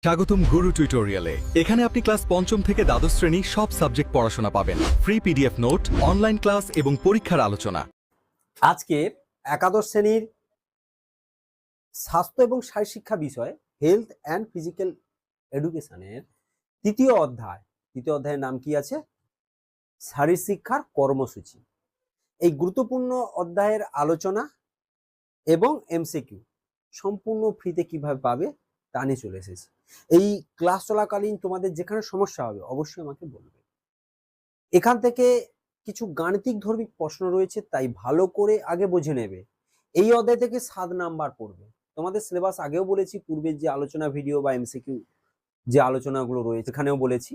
স্বাগতম গুরু টিউটোরিয়ালে। এখানে আপনি ক্লাস পঞ্চম থেকে দ্বাদশ শ্রেণী সব সাবজেক্ট পড়াশোনা পাবেন, free PDF note, online class এবং পরীক্ষার আলোচনা। আজকে একাদশ শ্রেণীর স্বাস্থ্য এবং শারীরশিক্ষা বিষয় হেলথ অ্যান্ড ফিজিক্যাল এডুকেশনের তৃতীয় অধ্যায়ের নাম কি আছে? শারীরশিক্ষার কর্মসূচি। এই গুরুত্বপূর্ণ অধ্যায়ের আলোচনা এবং এমসিকিউ সম্পূর্ণ ফ্রিতে কিভাবে পাবে তা নিয়ে চলে এসেছি। এই ক্লাস চলাকালীন তোমাদের যেখানে সমস্যা হবে অবশ্যই আমাকে বলবে। এখান থেকে কিছু গাণিতিক ধর্মী প্রশ্ন রয়েছে, তাই ভালো করে আগে বুঝে নেবে। এই অধ্যায় থেকে 7 নাম্বার পড়বে। তোমাদের সিলেবাস আগেও বলেছি, পূর্বের যে আলোচনা ভিডিও বা এমসিকিউ যে আলোচনাগুলো রয়েছে এখানেও বলেছি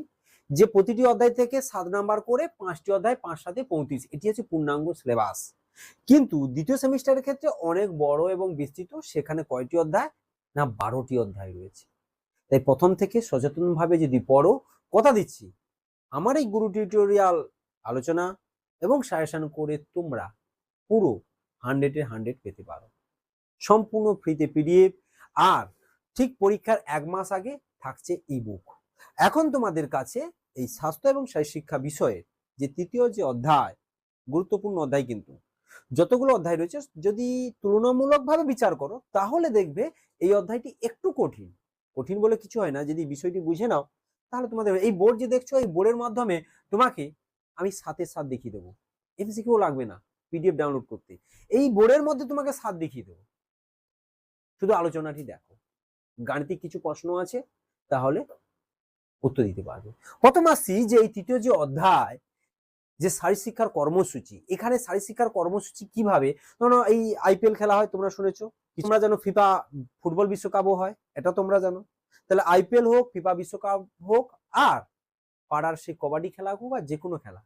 যে প্রতিটি অধ্যায় থেকে 7 নাম্বার করে 5টি অধ্যায়, 5 7 35, এটি হচ্ছে পূর্ণাঙ্গ সিলেবাস। কিন্তু দ্বিতীয় সেমিস্টারের ক্ষেত্রে অনেক বড় এবং বিস্তৃত, সেখানে কয়টি অধ্যায়? না 12টি অধ্যায় রয়েছে। তাই প্রথম থেকে সচেতনভাবে যদি পড়ো, কথা দিচ্ছি আমার এই গুরু টিউটোরিয়াল আলোচনা এবং সাজেশন করে তোমরা পুরো 100-এ 100 পেতে পারো, সম্পূর্ণ ফ্রিতে পিডিএফ। আর ঠিক পরীক্ষার 1 মাস আগে থাকছে ইবুক। এখন তোমাদের কাছে এই স্বাস্থ্য এবং শারীরশিক্ষা বিষয়ের যে তৃতীয় যে অধ্যায়, গুরুত্বপূর্ণ অধ্যায়, কিন্তু যতগুলো অধ্যায় রয়েছে যদি তুলনামূলকভাবে বিচার করো তাহলে দেখবে এই অধ্যায়টি একটু কঠিন। কঠিন বলে কিছু হয় না, যদি বিষয়টি বুঝে নাও তাহলে তোমাদের এই বোর্ড যে দেখছো, এই বোর্ডের মাধ্যমে তোমাকে আমি 7-এর 7 দেখিয়ে দেবো। এমসিকিউ লাগবে না পিডিএফ ডাউনলোড করতে, এই বোর্ডের মধ্যে তোমাকে 7 দেখিয়ে দেবো। শুধু আলোচনাটি দেখো, গাণিতিক কিছু প্রশ্ন আছে তাহলে উত্তর দিতে পারবে। প্রথম আসছি যে এই তৃতীয় যে অধ্যায়, যে শারীরশিক্ষার কর্মসূচি, এখানে শারীরশিক্ষার কর্মসূচি কিভাবে, ধরো এই আইপিএল খেলা হয়, তোমরা শুনেছো, তোমরা জানো ফিফা ফুটবল বিশ্বকাপও হয়, এটা তোমরা জানো। তাহলে আইপিএল হোক, ফিফা বিশ্বকাপ হোক, আর পাড়ার সেই কবাডি খেলা হোক বা যে কোনো খেলা,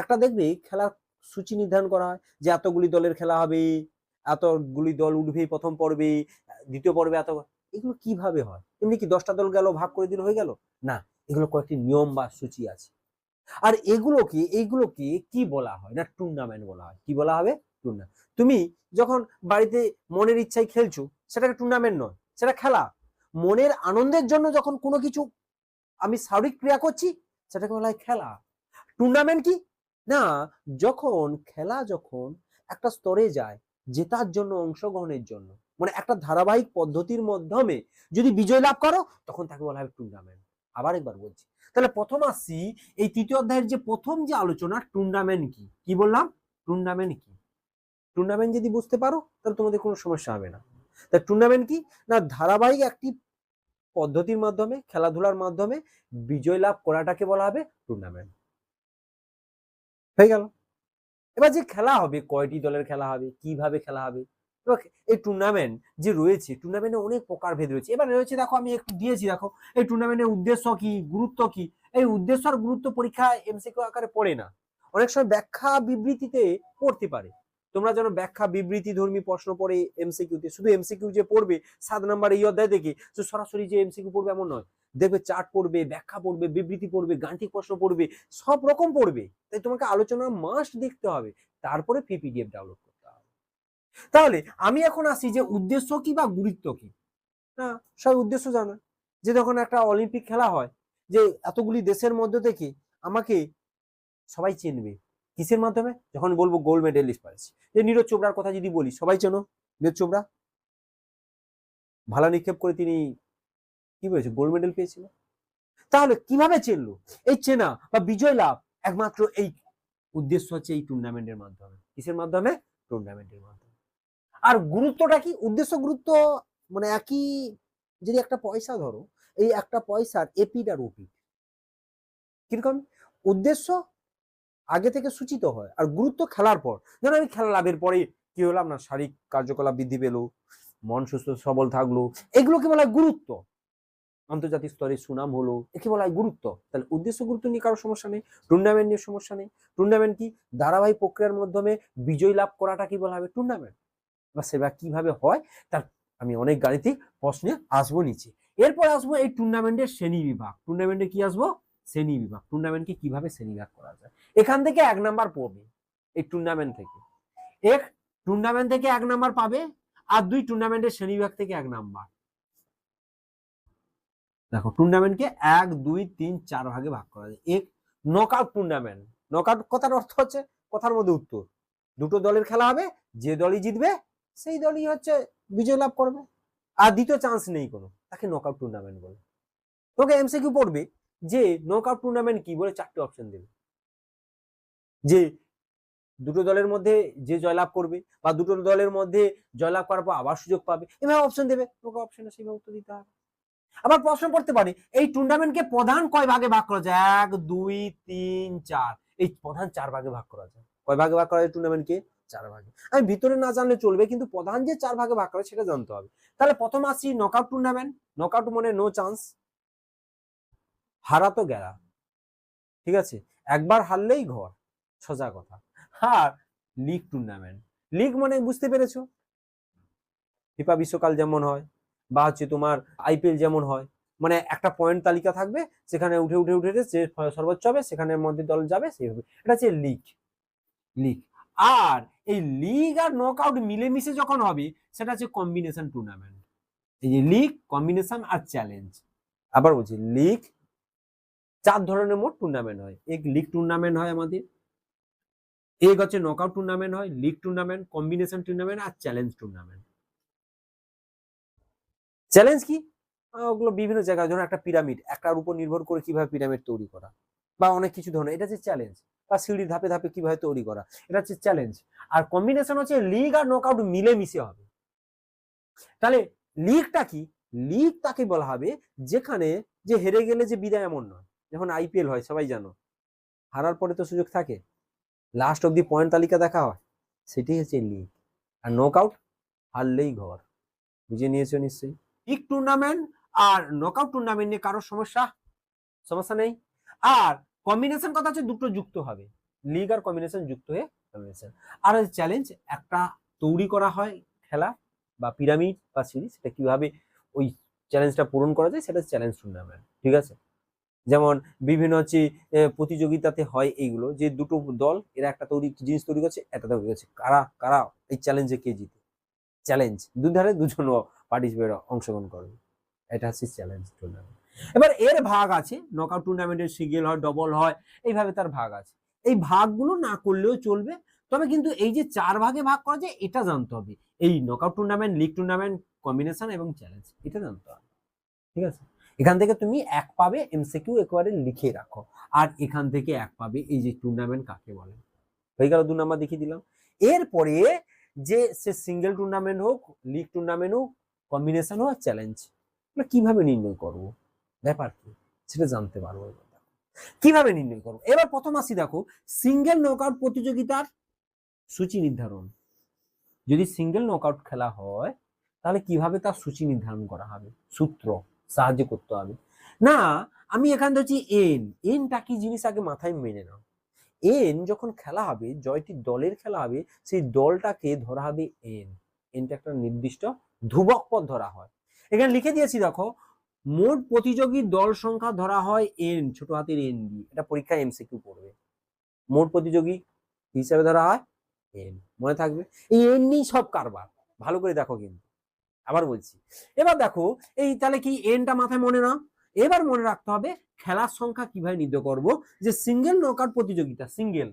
একটা দেখবে খেলার সূচি নির্ধারণ করা হয় যে এতগুলি দলের খেলা হবে, এতগুলি দল উঠবে প্রথম পর্বে, দ্বিতীয় পর্বে এত। এগুলো কিভাবে হয়? এমনি কি 10টা দল গেল, ভাগ করে দিলে হয়ে গেল? না, এগুলো কয়েকটি নিয়ম বা সূচি আছে। আর এইগুলোকে কি বলা হয়? না টুর্নামেন্ট বলা হয়। কি বলা হবে? টুর্নামেন্ট। তুমি যখন বাড়িতে মনের ইচ্ছায় খেলছো, সেটাকে টুর্নামেন্ট নয়, সেটা খেলা। মনের আনন্দের জন্য যখন কোনো কিছু আমি শারীরিক ক্রিয়া করছি, সেটাকে বলা হয় খেলা। টুর্নামেন্ট কি না, যখন খেলা একটা স্তরে যায়, জেতার জন্য, অংশগ্রহণের জন্য, মানে একটা ধারাবাহিক পদ্ধতির মাধ্যমে যদি বিজয় লাভ করো, তখন তাকে বলা হয় টুর্নামেন্ট। আবার একবার বলছি, তাহলে প্রথম আসছি এই তৃতীয় অধ্যায়ের যে প্রথম যে আলোচনা, টুর্নামেন্ট কি। কি বললাম? টুর্নামেন্ট কি। টুর্নামেন্ট যদি বুঝতে পারো তাহলে তোমাদের কোনো সমস্যা হবে না। তা টুর্নামেন্ট কি না, ধারাবাহিক একটি পদ্ধতির মাধ্যমে, খেলাধুলার মাধ্যমে বিজয় লাভ করাটাকে বলা হবে টুর্নামেন্ট। হয়ে গেল। এবার যে খেলা হবে, কয়টি দলের খেলা হবে, কিভাবে খেলা হবে, এই টুর্নামেন্ট যে রয়েছে, টুর্নামেন্টে অনেক প্রকারভেদ রয়েছে। এবার রয়েছে, দেখো আমি একটু দিয়েছি, দেখো এই টুর্নামেন্টের উদ্দেশ্য কি, গুরুত্ব কি। এই উদ্দেশ্য আর গুরুত্ব পরীক্ষা এমসিকিউ আকারে পড়ে না, অনেক সময় ব্যাখ্যা বিবৃতিতে পড়তে পারে। তোমরা যেন ব্যাখ্যা বিবৃতি ধর্মী প্রশ্ন পড়ে এমসিকিউতে, শুধু এমসিকিউ যে পড়বে 7 নাম্বার এই অধ্যায় থেকে, তো সরাসরি যে এমসিকিউ পড়বে এমন নয়। দেখবে চার্ট পড়বে, ব্যাখ্যা পড়বে, বিবৃতি পড়বে, গাণিতিক প্রশ্ন পড়বে, সব রকম পড়বে। তাই তোমাকে আলোচনা মাস্ট দেখতে হবে, তারপরে পিডিএফ ডাউনলোড করতে হবে। তাহলে আমি এখন আসি যে উদ্দেশ্য কি বা গুরুত্ব কি। না, সবাই উদ্দেশ্য জানা, যে যখন একটা অলিম্পিক খেলা হয়, যে এতগুলি দেশের মধ্যে থেকে আমাকে সবাই চিনবে কিসের মাধ্যমে? যখন বলবো গোল্ড মেডেলিস্ট পাচ্ছি, যে নীরজ চোপড়ার কথা যদি বলি, সবাই চেনো নীরজ চোপড়া, ভালা নিক্ষেপ করে তিনি কি বলেছে, গোল্ড মেডেল পেয়েছিল। তাহলে কিভাবে চিনলো? এই চেনা বা বিজয় লাভ একমাত্র এই উদ্দেশ্য হচ্ছে এই টুর্নামেন্টের মাধ্যমে। কিসের মাধ্যমে? টুর্নামেন্টের মাধ্যমে। আর গুরুত্বটা কি? উদ্দেশ্য গুরুত্ব মানে একই। যদি একটা পয়সা ধরো, এই একটা পয়সার এপিড আর ওপিড কিরকম? উদ্দেশ্য আগে থেকে সূচিত হয়, আর গুরুত্ব খেলার পর। যেন আমি খেলা লাভের পরে কি হলাম না, শারীরিক কার্যকলাপ বৃদ্ধি পেলো, মন সুস্থ সবল থাকলো, এগুলোকে বলা হয় গুরুত্ব। আন্তর্জাতিক স্তরে সুনাম হলো, একে বলা হয় গুরুত্ব। তাহলে উদ্দেশ্য গুরুত্ব নিয়ে কারো সমস্যা নেই, টুর্নামেন্ট নিয়ে সমস্যা নেই। টুর্নামেন্ট কি? ধারাবাহিক প্রক্রিয়ার মাধ্যমে বিজয় লাভ করাটা কি বলা হবে? টুর্নামেন্ট। বা সেটা কিভাবে হয় তার আমি অনেক গাণিতিক প্রশ্নে আসবো নিচে। এরপর আসবো এই টুর্নামেন্টের শ্রেণী বিভাগ। টুর্নামেন্টে কি আসবো? শ্রেণী বিভাগ। টুর্নামেন্টকে কিভাবে শ্রেণীবিভাগ করা যায়, এখান থেকে 1 নাম্বার পড়বে। এই টুর্নামেন্ট থেকে টুর্নামেন্ট থেকে 1 নাম্বার পাবে, আর 2 টুর্নামেন্টের শ্রেণীবিভাগ থেকে 1 নাম্বার। দেখো টুর্নামেন্টকে 1 2 3 4 ভাগে ভাগ করা যায়। এক নকআউট টুর্নামেন্ট। নকআউট কথার অর্থ হচ্ছে, কথার মধ্যে উত্তর, দুটো দলের খেলা হবে, যে দলই জিতবে সেই দলই হচ্ছে বিজয় লাভ করবে, আর দ্বিতীয় চান্স নেই কোনো, তাকে নকআউট টুর্নামেন্ট বলে। তোকে এমসিকিউ পড়বে যে নকআউট টুর্নামেন্ট কি বলে 4টে অপশন দেবে, যে দুটো দলের মধ্যে যে জয়লাভ করবে বা দুটো দলের মধ্যে জয়লাভ করার পর আবার সুযোগ পাবে, এভাবে অপশন দেবে, তোকে অপশনে সেইভাবে উত্তর দিতে হবে। আবার প্রশ্ন করতে পারে এই টুর্নামেন্টকে প্রধান কয় ভাগে ভাগ করা যায়, 1 2 3 4, এই প্রধান 4 ভাগে ভাগ করা যায়। কয় ভাগে ভাগ করা যায় টুর্নামেন্টকে? 4 ভাগে। আমি ভিতরে না জানলে চলবে, কিন্তু প্রধান যে 4 ভাগে ভাগ করা সেটা জানতে হবে। তাহলে প্রথম আসি নকআউট টুর্নামেন্ট। নকআউট মানে নো চান্স, হারা তো গেলা, ঠিক আছে, একবার হারলেই ঘর, সোজা কথা। আর লিগ টুর্নামেন্ট, লিগ মানে বুঝতে পেরেছো, ফিফা বিশ্বকাপ যেমন হয় বা হচ্ছে তোমার আইপিএল যেমন হয়, মানে একটা পয়েন্ট তালিকা থাকবে, সেখানে উঠে উঠে উঠে যে সর্বোচ্চ হবে সেখানের মধ্যে দল যাবে, সেইভাবে এটা হচ্ছে লিগ। লিগ। আর এই লিগ আর নকআউট মিলেমিশে যখন হবে সেটা হচ্ছে কম্বিনেশন টুর্নামেন্ট। এই যে লিগ, কম্বিনেশন আর চ্যালেঞ্জ। আবার বলছি, লিগ 4 ধরনের মোট টুর্নামেন্ট হয়। এক লিগ টুর্নামেন্ট হয় আমাদের, এক হচ্ছে নকআউট টুর্নামেন্ট হয়, লিগ টুর্নামেন্ট, কম্বিনেশন টুর্নামেন্ট আর চ্যালেঞ্জ টুর্নামেন্ট। চ্যালেঞ্জ কি? ওগুলো বিভিন্ন জায়গায়, ধরুন একটা পিরামিড, একটার উপর নির্ভর করে কিভাবে পিরামিড তৈরি করা, বা অনেক কিছু ধরনের, এটা হচ্ছে চ্যালেঞ্জ। বা সিঁড়ি ধাপে ধাপে কিভাবে তৈরি করা, এটা হচ্ছে চ্যালেঞ্জ। আর কম্বিনেশন হচ্ছে লিগ আর নকআউট মিলেমিশে হবে। তাহলে লিগটা কি? লিগ তাকে বলা হবে যেখানে যে হেরে গেলে যে বিদায়, এমন নয়। যখন আইপিএল হয় সবাই জানো, হারার পরে তো সুযোগ থাকে, লাস্ট অব্দি পয়েন্ট তালিকা দেখা হয়, সেটাই হচ্ছে লিগ। আর নকআউট হারলেই ঘর, বুঝে নিয়েছো নিশ্চয়ই। লিগ টুর্নামেন্ট আর নকআউট টুর্নামেন্ট নিয়ে কারোর সমস্যা সমস্যা নেই। আর কম্বিনেশন কথা হচ্ছে দুটো যুক্ত হবে, লিগ আর কম্বিনেশন যুক্ত হয়ে কম্বিনেশন। আর চ্যালেঞ্জ, একটা তৈরি করা হয় খেলা বা পিরামিড বা সিরিজ, সেটা কিভাবে ওই চ্যালেঞ্জটা পূরণ করা যায় সেটা চ্যালেঞ্জ টুর্নামেন্ট, ঠিক আছে। যেমন বিভিন্ন হচ্ছে প্রতিযোগিতাতে হয় এইগুলো, যে দুটো দল এরা একটা জিনিস তৈরি করছে, একটা তৈরি করছে, কারা কারা এই চ্যালেঞ্জে কে জিতে, চ্যালেঞ্জ, দুধারে দুজন পার্টিসিপেট অংশগ্রহণ করবে, এটা হচ্ছে চ্যালেঞ্জ টুর্নামেন্ট। এবার এর ভাগ আছে, নকআউট টুর্নামেন্টের সিঙ্গেল হয়, ডবল হয়, এইভাবে তার ভাগ আছে। এই ভাগগুলো না করলেও চলবে, তবে কিন্তু এই যে 4 ভাগে ভাগ করা যায় এটা জানতে হবে। এই knockout tournament, league tournament, combination এবং চ্যালেঞ্জ, এটা জানতে হবে, ঠিক আছে। এখান থেকে তুমি 1 পাবে, এমসিকিউ একবারে লিখে রাখো। আর এখান থেকে 1 পাবে এই যে টুর্নামেন্ট কাকে বলে। হয়ে গেল, 2 নাম্বার দেখিয়ে দিলাম। এরপরে যে সে সিঙ্গেল টুর্নামেন্ট হোক, লিগ টুর্নামেন্ট হোক, কম্বিনেশন হোক, চ্যালেঞ্জ, কিভাবে নির্ণয় করব, ব্যাপার কি সেটা জানতে পারবো। কিভাবে নির্ণয় করবো, এবার প্রথম আসি দেখো সিঙ্গেল নকআউট প্রতিযোগিতার সূচি নির্ধারণ। যদি সিঙ্গেল নকআউট খেলা হয় তাহলে কিভাবে তার সূচি নির্ধারণ করা হবে, সূত্র সাহায্য করতে হবে। না, আমি এখান থেকে এনটা কি জিনিস আগে মাথায় মেনে নাও। এন যখন খেলা হবে, জয়টি দলের খেলা হবে, সেই দলটাকে ধরা হবে এন। এনটা একটা নির্দিষ্ট ধ্রুবক পদ ধরা হয়। এখানে লিখে দিয়েছি দেখো, মোট প্রতিযোগী দল সংখ্যা ধরা হয় এন, ছোট হাতের এন দিয়ে। এটা পরীক্ষায় এমসিকিউ পড়বে। মোট প্রতিযোগী হিসাবে ধরা হয় এন, মনে থাকবে। এই এন নিয়ে সব কারবার, ভালো করে দেখো কিন্তু। আবার বলছি, এবার দেখো এই তাহলে কি এনটা মাথায় মনে নাও। এবার মনে রাখতে হবে খেলার সংখ্যা কিভাবে নির্ণয় করব, যে সিঙ্গেল নকআউট প্রতিযোগিতা, সিঙ্গেল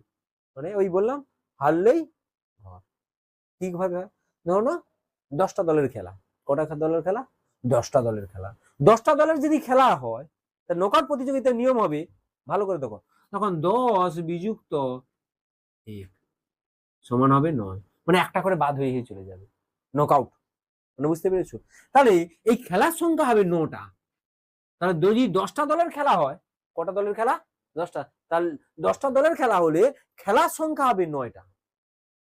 মানে ওই বললাম হারলেই ঠিকভাবে হয়। ধরো না 10টা দলের খেলা, কটা দলের খেলা? 10টা দলের খেলা। 10টা দলের যদি খেলা হয়, তা নকআউট প্রতিযোগিতার নিয়ম হবে, ভালো করে দেখো, তখন 10 বিযুক্ত 1 সমান হবে 9, মানে একটা করে বাদ হয়ে চলে যাবে নকআউট, মানে বুঝতে পেরেছো। তাহলে এই খেলার সংখ্যা হবে 9টা। তাহলে যদি 10টা দলের খেলা হয়, কটা দলের খেলা? 10টা। তাহলে 10টা দলের খেলা হলে খেলার সংখ্যা হবে 9টা।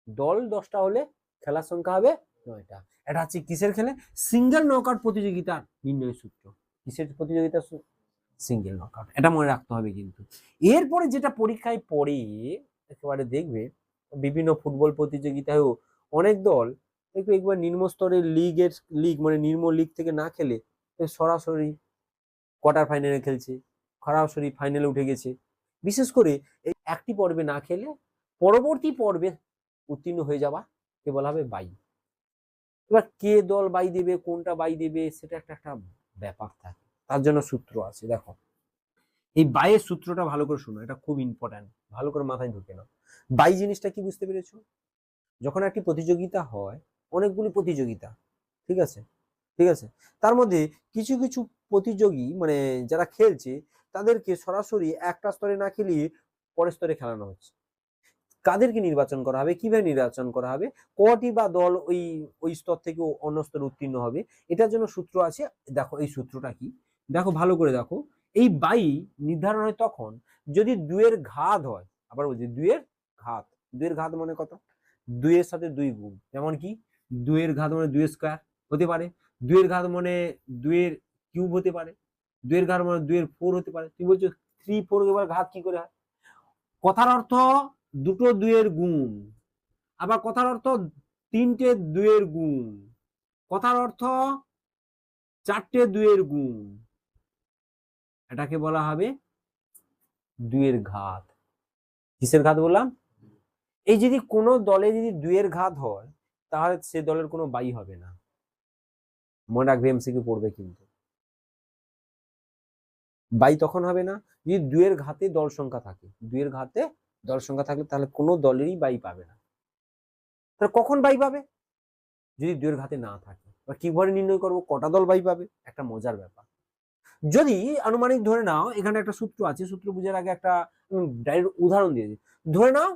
দল 10টা হলে খেলার সংখ্যা হবে 9টা। এটা হচ্ছে কিসের খেলে? সিঙ্গেল নকআউট প্রতিযোগিতার নির্ণয় সূত্র। কিসের প্রতিযোগিতা? Single knockout. এটা মনে রাখতে হবে কিন্তু। এরপরে যেটা পরীক্ষায় পড়ে একেবারে দেখবে, বিভিন্ন ফুটবল প্রতিযোগিতায়ও অনেক দল দেখবে একবার নিম্ন স্তরের লিগ মানে নিম্ন লিগ থেকে না খেলে সরাসরি কোয়ার্টার ফাইনালে খেলছে, সরাসরি ফাইনালে উঠে গেছে। বিশেষ করে এই একটি পর্বে না খেলে পরবর্তী পর্বে উত্তীর্ণ হয়ে যাওয়া কে বলা হবে বাই। এবার কে দল বাই দেবে, কোনটা বাই দেবে, সেটা একটা ব্যাপার থাকে। তার জন্য সূত্র আছে। দেখো এই বাইয়ের সূত্রটা ভালো করে শোনো, এটা খুব ইম্পর্ট্যান্ট, ভালো করে মাথায় ঢুকে নাও। বাই জিনিসটা কি বুঝতে পেরেছো? যখন একটি প্রতিযোগিতা হয়, অনেকগুলি প্রতিযোগিতা, ঠিক আছে, ঠিক আছে, তার মধ্যে কিছু কিছু প্রতিযোগী মানে যারা খেলছে তাদেরকে সরাসরি একটা স্তরে না খেলিয়ে পরের স্তরে খেলানো হচ্ছে। কাদেরকে নির্বাচন করা হবে, কিভাবে নির্বাচন করা হবে, কটি বা দল ওই ওই স্তর থেকে অন্য স্তরে উত্তীর্ণ হবে, এটার জন্য সূত্র আছে। দেখো এই সূত্রটা কি, দেখো ভালো করে দেখো। এই বাই নির্ধারণ হয় তখন যদি দুইয়ের ঘাত হয়। আবার বলছি দুইয়ের ঘাত, দুইয়ের ঘাত মানে কত? দুইয়ের সাথে দুই গুণ, যেমন কি দুইয়ের ঘাত মানে দুই স্কোয়ার হতে পারে, দুইয়ের ঘাত মানে দুইয়ের কিউব হতে পারে, দুইয়ের ঘাত মানে দুইয়ের ফোর হতে পারে। তুমি বলছো 3 4 এবার ঘাত কি করে হয়? কথার অর্থ দুটো দুইয়ের গুণ, আবার কথার অর্থ তিনটে দুইয়ের গুণ, কথার অর্থ চারটে দুইয়ের গুণ, এটাকে বলা হবে দুইয়ের ঘাত। কিসের ঘাত বললাম? এই যদি কোনো দলে যদি দুইয়ের ঘাত হয় তাহলে সে দলের কোনো বাই হবে না। মনে রাখবে, এমসিকিউ পড়বে কিন্তু। বাই তখন হবে না যদি দুইয়ের ঘাতে দল সংখ্যা থাকে, দুইয়ের ঘাতে দল সংখ্যা থাকলে তাহলে কোনো দলেরই বাই পাবে না। তাহলে কখন বাই পাবে? যদি দুইয়ের ঘাতে না থাকে। এবার কিভাবে নির্ণয় করবো কটা দল বাই পাবে? একটা মজার ব্যাপার। যদি আনুমানিক ধরে নাও, এখানে একটা সূত্র আছে, সূত্র বুঝার আগে একটা ডাইরেক্ট উদাহরণ দিয়ে দিই। ধরে নাও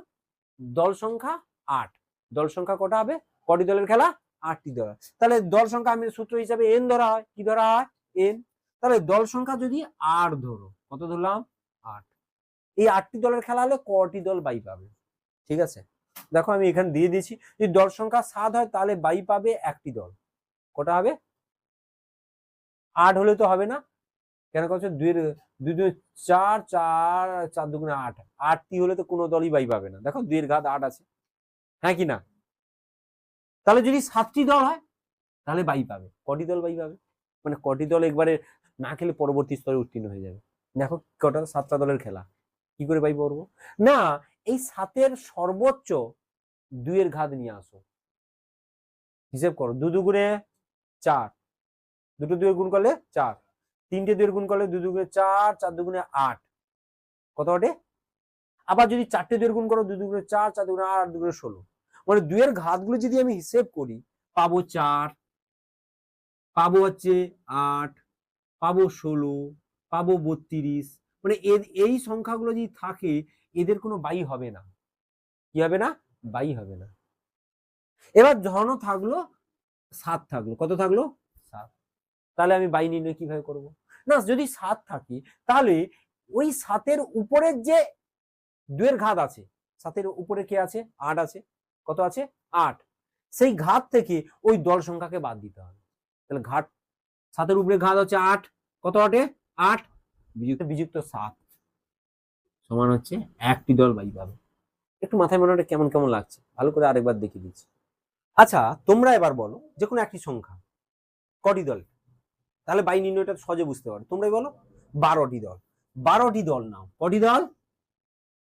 দল সংখ্যা 8, দল সংখ্যা কটা হবে? কটি দলের খেলা? 8টি দল। তাহলে দল সংখ্যা আমি সূত্র হিসাবে এন ধরা হয়, কি ধরা হয়? এন। তাহলে দল সংখ্যা যদি 8 ধরো, কত ধরলাম? 8। এই 8টি দলের খেলা হলে কটি দল বাই পাবে? ঠিক আছে, দেখো আমি এখানে দিয়ে দিয়েছি। যদি দল সংখ্যা 7 হয় তাহলে বাই পাবে একটি দল। কটা হবে? 8 হলে তো হবে না, কেন করছো? দুই দুই 4, 4 4 দুগুণে 8, 8টি হলে তো কোনো দলই বাই পাবে না। দেখো দুইয়ের ঘাত 8 আছে, হ্যাঁ কি না? তাহলে যদি 7টি দল হয় তাহলে বাই পাবে। কটি দল বাই পাবে? মানে কটি দল একবারে না খেলে পরবর্তী স্তরে উত্তীর্ণ হয়ে যাবে। দেখো কটা? 7টা দলের খেলা, কি করে বাই পড়বো? না, এই 7-এর সর্বোচ্চ দুইয়ের ঘাত নিয়ে আসো, হিসেব করো। 2 দুগুণে 4, দুটো দুইয়ের গুণ করলে 4, তিনটে দুইয়ের গুণ করলে 2 দুগুণে 4, 4 দুগুণে 8, কত ওঠে? আবার যদি 4টে দুইয়ের গুণ করো, 2 দুগুণে 4, 4 দুগুণে 8, 8 দুগুণে 16, মানে দুইয়ের ঘাতগুলো যদি আমি হিসেব করি পাবো 4, পাবো হচ্ছে 8, পাবো 16, পাবো 32। মানে এই সংখ্যাগুলো যদি থাকে এদের কোনো বাই হবে না। কি হবে না? বাই হবে না। এবার ধরো থাকলো 7 থাকলো, কত থাকলো? 7। তাহলে আমি বাই নির্ণয় কিভাবে করব? না, যদি 7 থাকে তাহলে ওই 7-এর উপরের যে দুইয়ের ঘাত আছে, 7-এর উপরে কে আছে? 8 আছে। কত আছে? 8। সেই ঘাত থেকে ওই দল সংখ্যাকে বাদ দিতে হবে। তাহলে ঘাত 7-এর উপরে ঘাত হচ্ছে 8, কত ওঠে? 8 বিযুক্ত 7 সমান হচ্ছে একটি দল বাই পাবে। একটু মাথায় মনে কেমন কেমন লাগছে? ভালো করে আরেকবার দেখিয়ে দিচ্ছি। আচ্ছা তোমরা এবার বলো, যে কোনো একটি সংখ্যা কটি দল? তাহলে বাই নির্ণয়টা সহজে বুঝতে পারো। তোমরাই বলো। 12টি দল। 12টি দল নাও। কটি দল?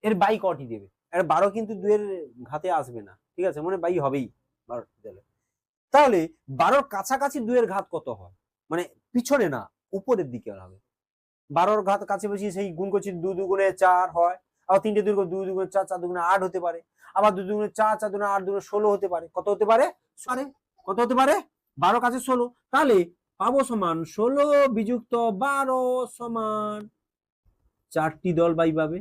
এর বাই কটি দেবে? আর 12 কিন্তু দুইয়ের ঘাতে আসবে না, ঠিক আছে, মানে বাই হবেই 12টি দলে। তাহলে 12-র কাছাকাছি দুইয়ের ঘাত কত হয়? মানে পিছনে না, উপরের দিকে হবে। 12-র ঘাত কাছে বেশি, সেই গুণ করছি 2 দুগুণে 4 হয়, আবার 3টে 2 দুগুণে 4, 4 দুগুণে 8 হতে পারে, আবার 2 দুগুণে 4, 4 দুগুণে 8, দুগুণে 16 হতে পারে। কত হতে পারে? কত হতে পারে? 12 কাছে 16। তাহলে পাবো সমান 16 বিযুক্ত 12 সমান 4টি দল বাই পাবে।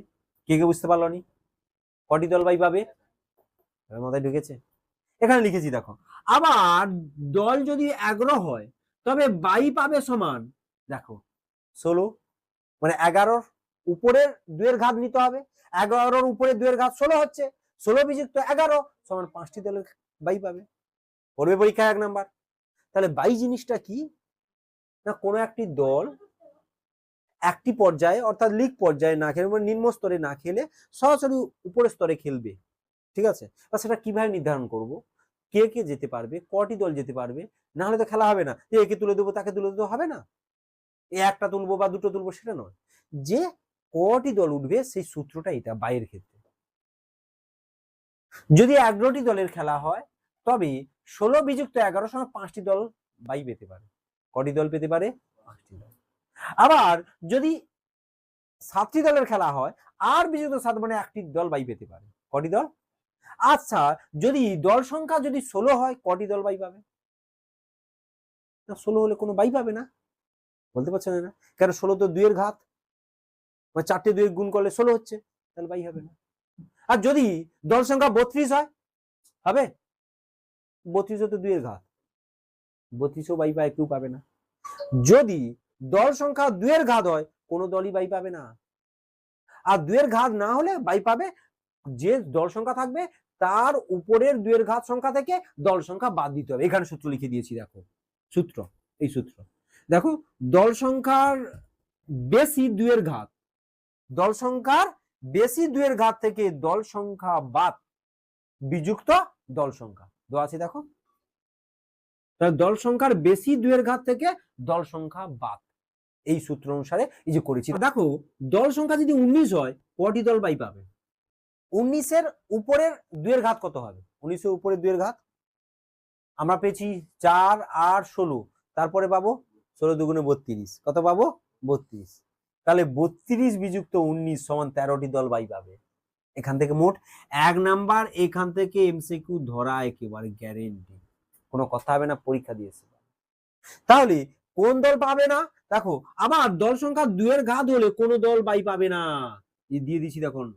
কে কে বুঝতে পারলো নি? কটি দল বাই পাবে? মাথায় ঢুকেছে? এখানে লিখেছি দেখো। আবার দল যদি 11 হয় তবে বাই পাবে সমান, দেখো 16, মানে 11-র উপরের দুইয়ের ঘাত নিতে হবে। 11-র উপরে দুইয়ের ঘাত 16 হচ্ছে, 16 বিযুক্ত 11 সমান 5টি দলের বাই পাবে। পড়বে পরীক্ষায় 1 নাম্বার। তাহলে বাই জিনিসটা কি? না, কোনো একটি দল একটি পর্যায়ে অর্থাৎ লিগ পর্যায়ে না খেলে, মানে নিম্ন স্তরে না খেলে সরাসরি উপরের স্তরে খেলবে, ঠিক আছে। বা সেটা কিভাবে নির্ধারণ করব? কে কে যেতে পারবে, কটি দল যেতে পারবে? না হলে তো খেলা হবে না। একে তুলে দেবো তাকে তুলে দেবো, হবে না। একটা তুলবো বা দুটো তুলবো সেটা নয়, যে কটি দল উঠবে সেই সূত্রটা এটা বাইয়ের ক্ষেত্রে। যদি 11টি দলের খেলা হয় তবে 16 বিযুক্ত 11 সমান 5টি দল বাই পেতে পারে। কটি দল পেতে পারে? 5টি দল। আবার যদি 7টি দলের খেলা হয় আর বিজয়ী 7 মানে একটি দল বাই পেতে পারে। কটি দল? আচ্ছা, যদি দল সংখ্যা যদি 16 হয় কটি দল বাই পাবে? না, 16 হলে কোনো বাই পাবে না। বলতে পারছেন না? কেন? 16 তো 2 এর ঘাত, মানে 4টে 2 গুণ করলে 16 হচ্ছে, তাহলে বাই হবে না। আর যদি দল সংখ্যা 32 হয়, হবে? 32 তো 2 এর ঘাত, 32ও বাই পায়, কেউ পাবে না। যদি দল সংখ্যা 2 এর ঘাত হয়, কোনো দলই বাই পাবে না। আর 2 এর ঘাত না হলে বাই পাবে যে দল সংখ্যা থাকবে তার উপরের 2 এর ঘাত সংখ্যা থেকে দল সংখ্যা বাদ দিতে হবে। এখানে সূত্র লিখে দিয়েছি, দেখো সূত্র, এই সূত্র দেখো, দল সংখ্যার বেশি 2 এর ঘাত, দল সংখ্যার বেশি 2 এর ঘাত থেকে দল সংখ্যা বাদ বিযুক্ত দল সংখ্যা দেওয়া আছে, দেখো। দল সংখ্যার বেশি 2 এর ঘাত থেকে দল সংখ্যা বাদ, এই সূত্র অনুসারে এই যে করেছি। দেখো, দল সংখ্যা যদি 19 হয় কটি দল বাই পাবে? 19 এর উপরের 2 এর ঘাত কত হবে? 19 এর উপরের 2 এর ঘাত আমরা পেয়েছি 4 8 16, তারপরে পাবো 16 দুগুণে 32, কত পাবো? 32। তাহলে 32 বিযুক্ত 19 সমান 13টি দল বাই পাবে। এখান থেকে মোট 1 নাম্বার, এখান থেকে এমসিকিউ ধরা একেবারে গ্যারেন্টি, কোনো কথা হবে না, পরীক্ষা দিয়েছে। তাহলে কোন দল পাবে না? দেখো, আবার দল সংখ্যা 2 এর ঘাত হলে কোন দল বাই পাবে না, এই দিয়ে দিচ্ছি, দেখুন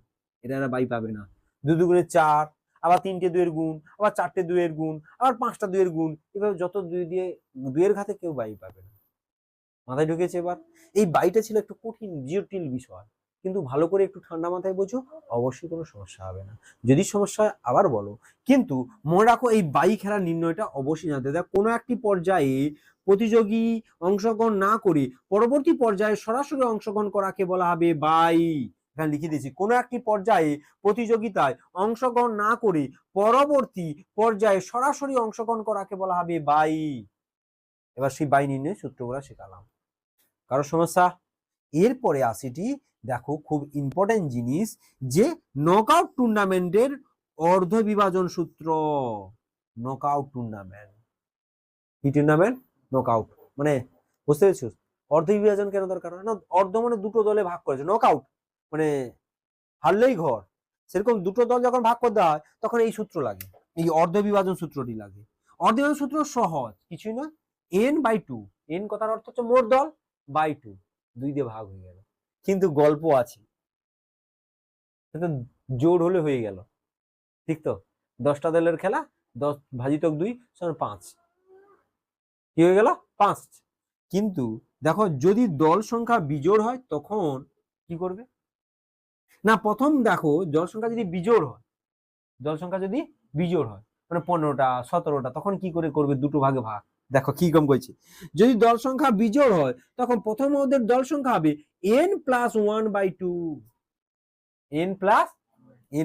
এটা বাই পাবে না। 2 দুগুণে 4, আবার 3টে 2 এর গুণ, আবার 4টে 2 এর গুণ, আবার 5টা 2 এর গুণ, এভাবে যত 2 দিয়ে 2 এর ঘাতে কেউ বাই পাবে না। মাথায় ঢুকেছে? এবার এই বাইটা ছিল একটু কঠিন জটিল বিষয়, কিন্তু ভালো করে একটু ঠান্ডা মাথায় বোঝো, অবশ্যই কোনো সমস্যা হবে না। যদি সমস্যা হয় আবার বলো, কিন্তু মনে রাখো এই বাই খেলা নির্ণয়টা অবশ্যই জানতে হবে। কোনো একটি পর্যায়ে প্রতিযোগী অংশগ্রহণ না করে পরবর্তী পর্যায়ে সরাসরি অংশগ্রহণ করাকে বলা হবে বাই। এখানে লিখে দিয়েছি, কোনো একটি পর্যায়ে প্রতিযোগিতায় অংশগ্রহণ না করে পরবর্তী পর্যায়ে সরাসরি অংশগ্রহণ করাকে বলা হবে বাই। এবার সেই বাই নির্ণয়ের সূত্রগুলো শেখালাম। কারো সমস্যা? এরপরে আসিটি, দেখো খুব ইম্পর্টেন্ট জিনিস, যে নকআউট টুর্নামেন্টের অর্ধ বিভাজন সূত্র। নকআউট টুর্নামেন্ট, কি টুর্নামেন্ট? নকআউট, মানে বুঝতে পেরেছো? অর্ধ বিভাজন কেন দরকার হয় না? অর্ধ মানে দুটো দলে ভাগ করেছে, নকআউট মানে হারলেই ঘর, সেরকম দুটো দল যখন ভাগ করতে হয় তখন এই সূত্র লাগে, এই অর্ধ বিভাজন সূত্রটি লাগে। অর্ধ বিভাজন সূত্র সহজ, কিছুই না, n/2, n কথার অর্থ হচ্ছে মোট দল, বাই 2, 2 দিয়ে ভাগ হয়ে গেল। কিন্তু গল্প আছে, জোর হলে হয়ে গেল, ঠিক তো? 10টা দলের খেলা, 10 ভাজিতক 2 সমান 5, কি হয়ে গেল? 5। কিন্তু দেখো, যদি দল সংখ্যা বিজোড় হয় তখন কি করবে না? প্রথম দেখো, দল সংখ্যা যদি বিজোড় হয়, দল সংখ্যা যদি বিজোড় হয় মানে 15টা 17টা, তখন কি করে করবে? দুটো ভাগে ভাগ। দেখো কি কম করেছি, যদি দল সংখ্যা বিজোড় হয় তখন প্রথম ওদের দল সংখ্যা হবে n+1/2।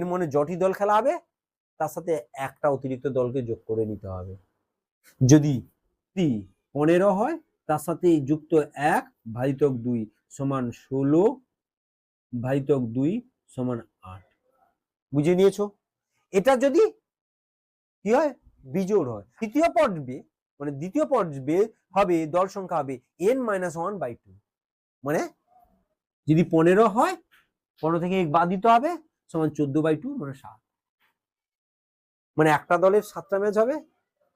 n মানে যটি দল খেলা হবে তার সাথে একটা অতিরিক্ত দলকে যোগ করে নিতে হবে। যদি 15 হয় তার সাথে যুক্ত 1/2 সমান 16/2 সমান 8। বুঝে নিয়েছো? এটা যদি কি হয়? বিজোড় হয়। তৃতীয় পর্বে মানে দ্বিতীয় পর্বে হবে দল সংখ্যা হবে n-1/2, মানে যদি 15 হয় 15 থেকে 1 বাদ দিতে হবে, সমান 14/2 মানে 7। মানে একটা দলের 7টা ম্যাচ হবে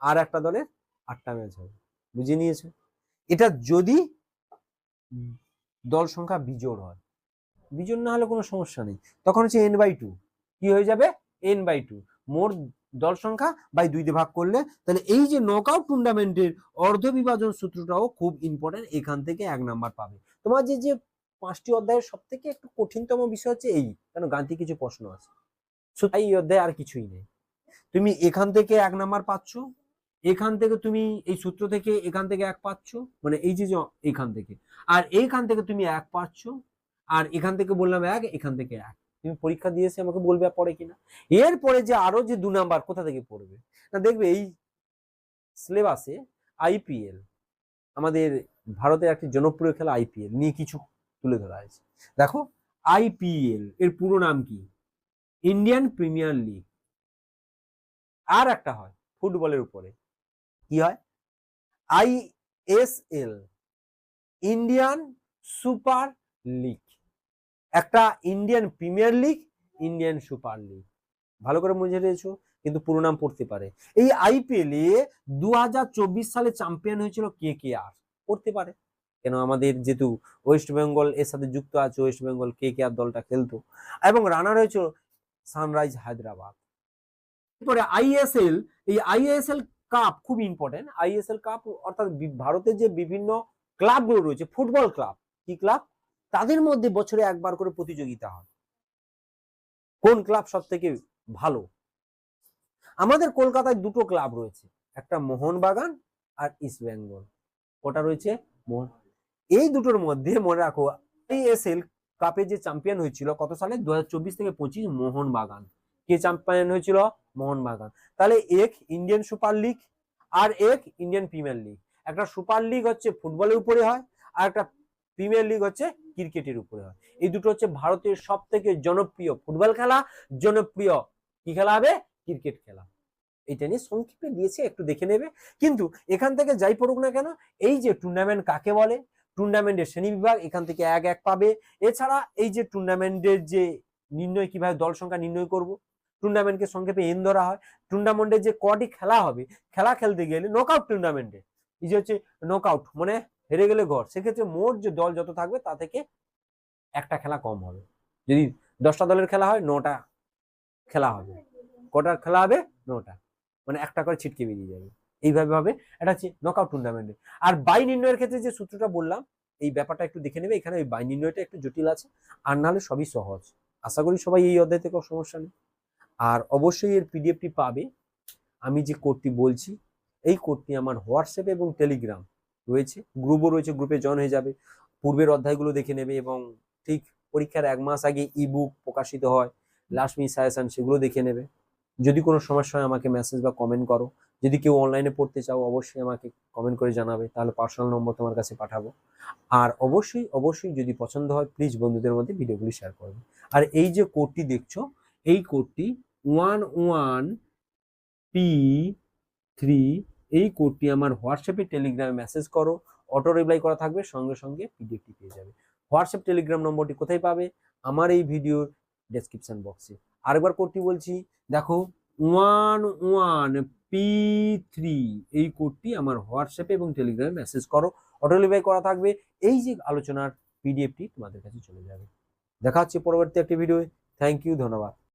আর একটা দলের 8টা ম্যাচ হবে। বুঝে নিয়েছো? এটা যদি দল সংখ্যা বিজোড় হয়, বিজোড় না হলে কোনো সমস্যা নেই, তখন হচ্ছে n/2, কি হয়ে যাবে? n/2 মোট দল সংখ্যা বাই 2 দিয়ে ভাগ করলে। তাহলে এই যে নকআউট টুর্নামেন্টের অর্ধ বিভাজন সূত্রটাও খুব ইম্পর্টেন্ট, এখান থেকে 1 নাম্বার পাবে। তোমার যে 5টি অধ্যায়ের সব থেকে একটু কঠিনতম বিষয় হচ্ছে এই, কেন গাণিতিক কিছু প্রশ্ন আছে, এই অধ্যায়ে আর কিছুই নেই। তুমি এখান থেকে 1 নাম্বার পাচ্ছ, এখান থেকে তুমি এই সূত্র থেকে এখান থেকে 1 পাচ্ছ, মানে এই যে এখান থেকে, আর এইখান থেকে তুমি 1 পাচ্ছ, আর এখান থেকে বললাম 1, এখান থেকে 1। তুমি পরীক্ষা দিয়েছে, আমাকে বলবে পড়ে কিনা। এরপরে যে আরো যে 2 নাম্বার কোথা থেকে পড়বে না, দেখবে এই সিলেবাসে আইপিএল, আমাদের ভারতের একটি জনপ্রিয় খেলা আইপিএল নিয়ে কিছু তুলে ধরা হয়েছে। দেখো, আইপিএল এর পুরো নাম কি? Indian premier league. আর একটা হয় ফুটবলের উপরে, কি হয়? আইএসএল, ইন্ডিয়ান সুপার লিগ, একটা Indian premier league, Indian super league. ভালো করে বুঝে নিয়েছো, কিন্তু পুরো নাম পড়তে পারে। এই আইপিএল এ 2024 সালে চ্যাম্পিয়ন হয়েছিল KKR, পড়তে পারে, কেন আমাদের যেহেতু ওয়েস্ট বেঙ্গল এর সাথে যুক্ত আছে, ওয়েস্ট বেঙ্গল KKR দলটা খেলতো, এবং রানার হয়েছিল সানরাইজ হায়দ্রাবাদ। এরপরে আইএসএল, এই আইএসএল কাপ খুব ইম্পর্টেন্ট। আইএসএল কাপ অর্থাৎ ভারতের যে বিভিন্ন ক্লাবগুলো রয়েছে, ফুটবল ক্লাব, কি ক্লাব, তাদের মধ্যে বছরে একবার করে প্রতিযোগিতা হয়, কোন ক্লাব সব থেকে ভালো। আমাদের কলকাতায় দুটো ক্লাব রয়েছে, একটা মোহনবাগান আর ইস্ট বেঙ্গল। ওটা রয়েছে মোহন। এই দুটোর মধ্যে মনে রাখো, আইএসএল কাপে যে চ্যাম্পিয়ন হয়েছিল কত সালে, 2024 থেকে 25, মোহনবাগান। কে চ্যাম্পিয়ন হয়েছিল? মোহনবাগান। তাহলে এক ইন্ডিয়ান সুপার লিগ আর এক ইন্ডিয়ান প্রিমিয়ার লিগ। একটা সুপার লিগ হচ্ছে ফুটবলের উপরে হয়, আর একটা প্রিমিয়ার লিগ হচ্ছে ক্রিকেটের উপরে হয়। এই দুটো হচ্ছে ভারতের সব থেকে জনপ্রিয় ফুটবল খেলা, জনপ্রিয় কি খেলা হবে, ক্রিকেট খেলা। এটা নিয়ে সংক্ষেপে দিয়েছে, একটু দেখে নেবে। কিন্তু এখান থেকে যাই পড়ুক না কেন, এই যে টুর্নামেন্ট কাকে বলে, টুর্নামেন্টের শ্রেণী বিভাগ, এখান থেকে এক পাবে। এছাড়া এই যে টুর্নামেন্টের যে নির্ণয়, কিভাবে দল সংখ্যা নির্ণয় করব, টুর্নামেন্টকে সংক্ষেপে এন ধরা হয়। টুর্নামেন্টের যে কটি খেলা হবে, খেলা খেলতে গেলে নকআউট টুর্নামেন্টে, এই যে হচ্ছে নকআউট মানে হেরে গেলে ঘর, সেক্ষেত্রে মোট যে দল যত থাকবে তা থেকে একটা খেলা কম হবে। যদি 10টা দলের খেলা হয়, 9টা খেলা হবে। কটার খেলা হবে? 9টা, মানে একটা করে ছিটকে বেরিয়ে যাবে। এইভাবে হবে, এটা হচ্ছে নকআউট টুর্নামেন্টে। আর বাই নির্ণয়ের ক্ষেত্রে যে সূত্রটা বললাম, এই ব্যাপারটা একটু দেখে নেবে। এখানে ওই বাই নির্ণয়টা একটু জটিল আছে, আর নাহলে সবই সহজ। আশা করি সবাই এই অধ্যায় থেকে সমস্যা নেই। আর অবশ্যই এর পিডিএফটি পাবে। আমি যে কোডটি বলছি, এই কোডটি আমার হোয়াটসঅ্যাপ এবং টেলিগ্রাম রয়েছে, গ্রুপও রয়েছে, গ্রুপে জয়েন হয়ে যাবে। পূর্বের অধ্যায়গুলো দেখে নেবে, এবং ঠিক পরীক্ষার 1 মাস আগে ইবুক প্রকাশিত হয়, লাস্ট মিনিট সাজেশন, সেগুলো দেখে নেবে। যদি কোনো সমস্যা হয় আমাকে মেসেজ বা কমেন্ট করো। যদি কেউ অনলাইনে পড়তে চাও, অবশ্যই আমাকে কমেন্ট করে জানাবে, তাহলে পার্সোনাল নম্বর তোমার কাছে পাঠাবো। আর অবশ্যই অবশ্যই যদি পছন্দ হয়, প্লিজ বন্ধুদের মধ্যে ভিডিওগুলি শেয়ার করবে। আর এই যে কোডটি দেখছো, এই কোডটি 11P3, এই কোডটি আমার হোয়াটসঅ্যাপে টেলিগ্রামে মেসেজ করো, অটো রিপ্লাই করা থাকবে, সঙ্গে সঙ্গে পিডিএফটি পেয়ে যাবে। হোয়াটসঅ্যাপ টেলিগ্রাম নম্বরটি কোথায় পাবে? আমার এই ভিডিওর ডেসক্রিপশন বক্সে। আরেকবার কোডটি বলছি, দেখো 11P3, এই কোডটি আমার হোয়াটসঅ্যাপে এবং টেলিগ্রামে মেসেজ করো, অটো রিপ্লাই করা থাকবে। এই যে আলোচনার পিডিএফটি তোমাদের কাছে চলে যাবে। দেখা হচ্ছে পরবর্তী একটি ভিডিও। থ্যাংক ইউ, ধন্যবাদ।